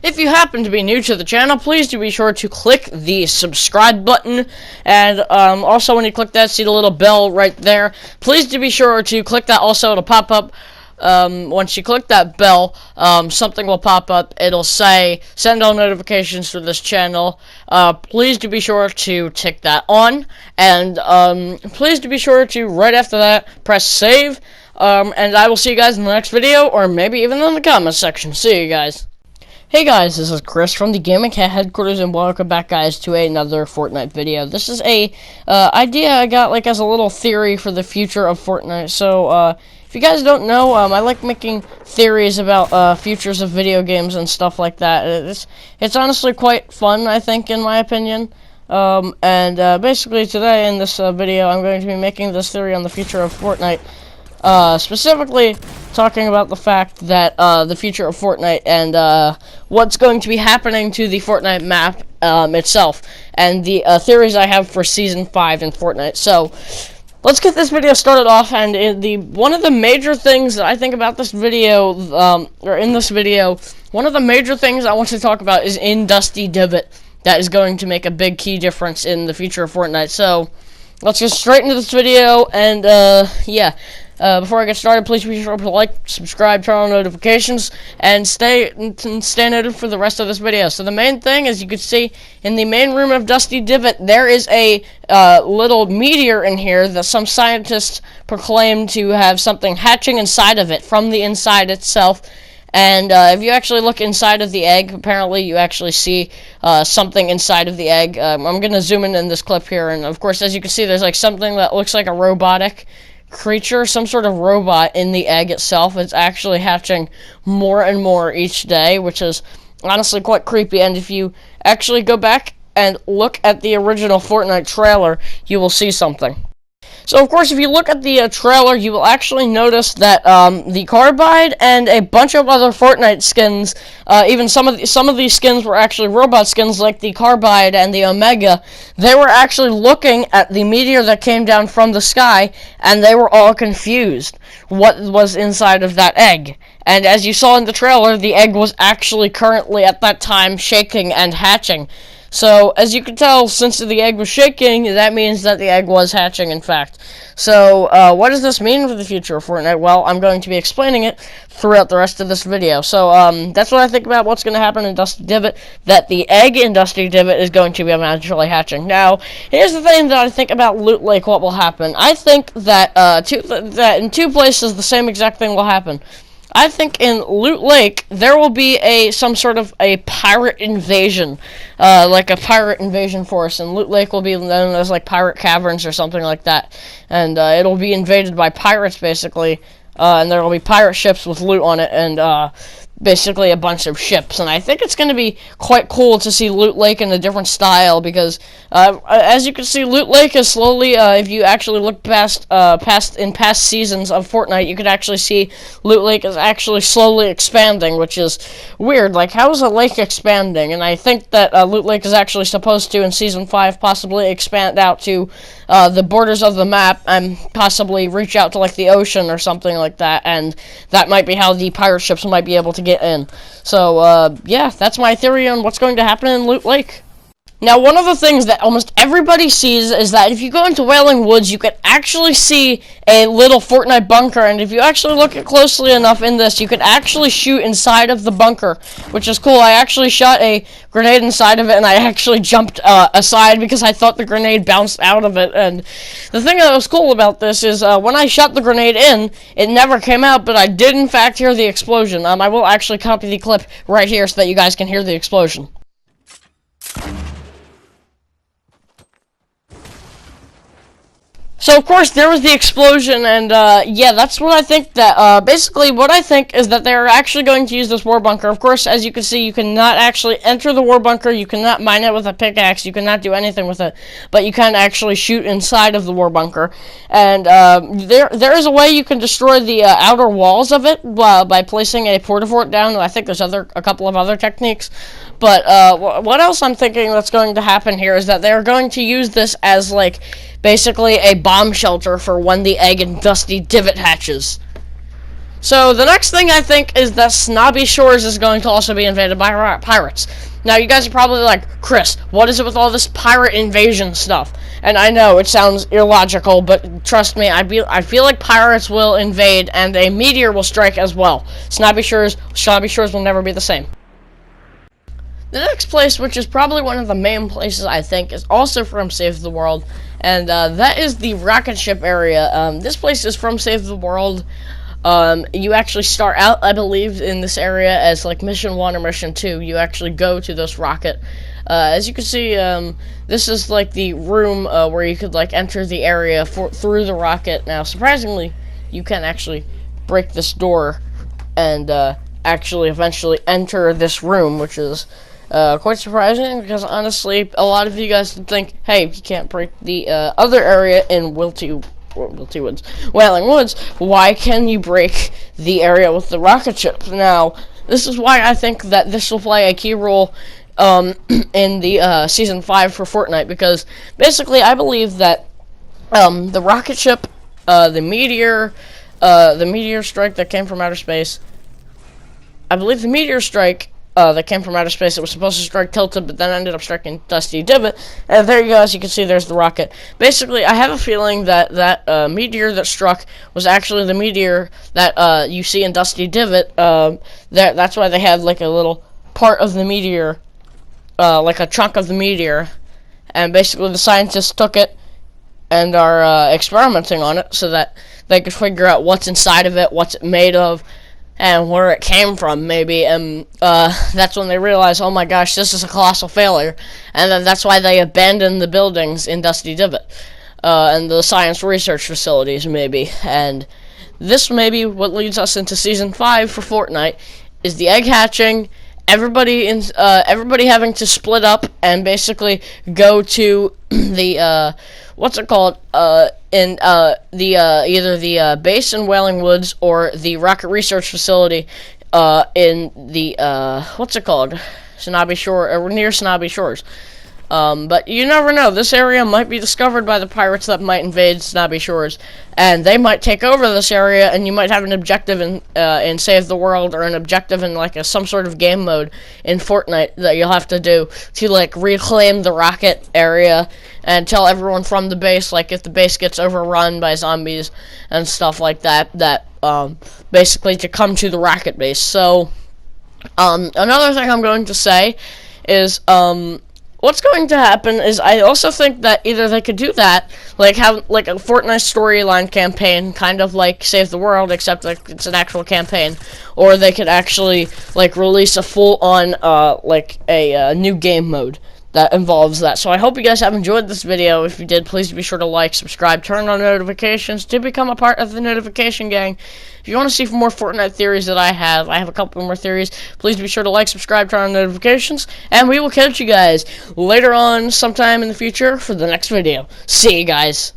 If you happen to be new to the channel, please do be sure to click the subscribe button, and also when you click that, see the little bell right there. Please do be sure to click that also to pop up. Once you click that bell, something will pop up. It'll say, send all notifications to this channel. Please do be sure to tick that on, and please do be sure to, right after that, press save, and I will see you guys in the next video, or maybe even in the comment section. See you guys. Hey guys, this is Chris from the Gaming Cat headquarters, and welcome back, guys, to another Fortnite video. This is a idea I got like as a little theory for the future of Fortnite. So if you guys don't know, I like making theories about futures of video games and stuff like that. It's honestly quite fun, I think, in my opinion. Basically today in this video, I'm going to be making this theory on the future of Fortnite. Specifically talking about the fact that the future of Fortnite and what's going to be happening to the Fortnite map itself, and the theories I have for Season 5 in Fortnite. So let's get this video started off, and one of the major things that I think about this video, one of the major things I want to talk about is in Dusty Divot. That is going to make a big key difference in the future of Fortnite. So let's get straight into this video, and yeah. Before I get started, please be sure to like, subscribe, turn on notifications, and stay noted for the rest of this video. So the main thing, as you can see, in the main room of Dusty Divot, there is a little meteor in here that some scientists proclaim to have something hatching inside of it from the inside itself. And if you actually look inside of the egg, apparently you actually see something inside of the egg. I'm going to zoom in this clip here, and of course, as you can see, there's like something that looks like a robotic creature, some sort of robot in the egg itself. It's actually hatching more and more each day, which is honestly quite creepy. And if you actually go back and look at the original Fortnite trailer, you will see something. So, of course, if you look at the trailer, you will actually notice that the Carbide and a bunch of other Fortnite skins, even some of these skins were actually robot skins, like the Carbide and the Omega. They were actually looking at the meteor that came down from the sky, and they were all confused what was inside of that egg. And as you saw in the trailer, the egg was actually currently at that time shaking and hatching. So, as you can tell, since the egg was shaking, that means that the egg was hatching, in fact. So, what does this mean for the future of Fortnite? Well, I'm going to be explaining it throughout the rest of this video. So, that's what I think about what's going to happen in Dusty Divot, that the egg in Dusty Divot is going to be eventually hatching. Now, here's the thing that I think about Loot Lake, what will happen. I think that, that in two places, the same exact thing will happen. I think in Loot Lake, there will be some sort of a pirate invasion, like a pirate invasion force, and Loot Lake will be known as, like, Pirate Caverns or something like that, and it'll be invaded by pirates, basically, and there will be pirate ships with loot on it, and basically a bunch of ships. And I think it's going to be quite cool to see Loot Lake in a different style, because as you can see, Loot Lake is slowly, if you actually look past seasons of Fortnite, you could actually see Loot Lake is actually slowly expanding, which is weird. Like, how is a lake expanding? And I think that Loot Lake is actually supposed to, in Season 5, possibly expand out to the borders of the map, and possibly reach out to, like, the ocean or something like that, and that might be how the pirate ships might be able to get in. So, yeah, that's my theory on what's going to happen in Loot Lake. Now, one of the things that almost everybody sees is that if you go into Wailing Woods, you can actually see a little Fortnite bunker, and if you actually look at closely enough in this, you can actually shoot inside of the bunker, which is cool. I actually shot a grenade inside of it, and I actually jumped aside because I thought the grenade bounced out of it. And the thing that was cool about this is when I shot the grenade in, it never came out, but I did in fact hear the explosion. I will actually copy the clip right here so that you guys can hear the explosion. So, of course, there was the explosion, and, yeah, that's what I think that, basically, what I think is that they're actually going to use this war bunker. Of course, as you can see, you cannot actually enter the war bunker, you cannot mine it with a pickaxe, you cannot do anything with it, but you can actually shoot inside of the war bunker. And, there is a way you can destroy the, outer walls of it, by placing a porta-fort down, and I think there's a couple of other techniques. But, what else I'm thinking that's going to happen here is that they're going to use this as, like, basically a bomb shelter for when the egg in Dusty Divot hatches. So the next thing I think is that Snobby Shores is going to also be invaded by pirates. Now you guys are probably like, Chris, what is it with all this pirate invasion stuff? And I know it sounds illogical, but trust me, I feel like pirates will invade and a meteor will strike as well. Snobby Shores will never be the same. The next place, which is probably one of the main places I think, is also from Save the World, and that is the rocket ship area. This place is from Save the World. You actually start out, I believe, in this area as like mission 1 or mission 2. You actually go to this rocket. As you can see, this is like the room where you could like enter the area through the rocket. Now, surprisingly, you can actually break this door and actually eventually enter this room, which is quite surprising because honestly, a lot of you guys would think, hey, you can't break the other area in Wailing Woods, why can you break the area with the rocket ship? Now, this is why I think that this will play a key role in the Season 5 for Fortnite, because basically I believe that the rocket ship, the meteor strike that came from outer space, I believe the meteor strike that came from outer space, it was supposed to strike Tilted, but then ended up striking Dusty Divot. And there you go, as you can see, there's the rocket. Basically, I have a feeling that that meteor that struck was actually the meteor that you see in Dusty Divot. That's why they had like a little part of the meteor, like a chunk of the meteor, and basically the scientists took it and are experimenting on it so that they could figure out what's inside of it, what's it made of, and where it came from, maybe, and that's when they realized, oh my gosh, this is a colossal failure, and then that's why they abandoned the buildings in Dusty Divot, and the science research facilities, maybe, and this may be what leads us into Season 5 for Fortnite, is the egg hatching, everybody having to split up and basically go to the, what's it called, in either the base in Wailing Woods or the rocket research facility in the what's it called, Snobby Shore, or near Snobby Shores. But you never know. This area might be discovered by the pirates that might invade Snobby Shores, and they might take over this area, and you might have an objective in Save the World, or an objective in like some sort of game mode in Fortnite that you'll have to do to like reclaim the rocket area and tell everyone from the base, like if the base gets overrun by zombies and stuff like that, basically to come to the rocket base. So another thing I'm going to say is what's going to happen is I also think that either they could do that, like have like a Fortnite storyline campaign, kind of like Save the World, except like it's an actual campaign, or they could actually like release a full-on like a new game mode that involves that. So I hope you guys have enjoyed this video. If you did, please be sure to like, subscribe, turn on notifications to become a part of the notification gang. If you want to see more Fortnite theories that I have a couple more theories. Please be sure to like, subscribe, turn on notifications, and we will catch you guys later on sometime in the future for the next video. See you guys.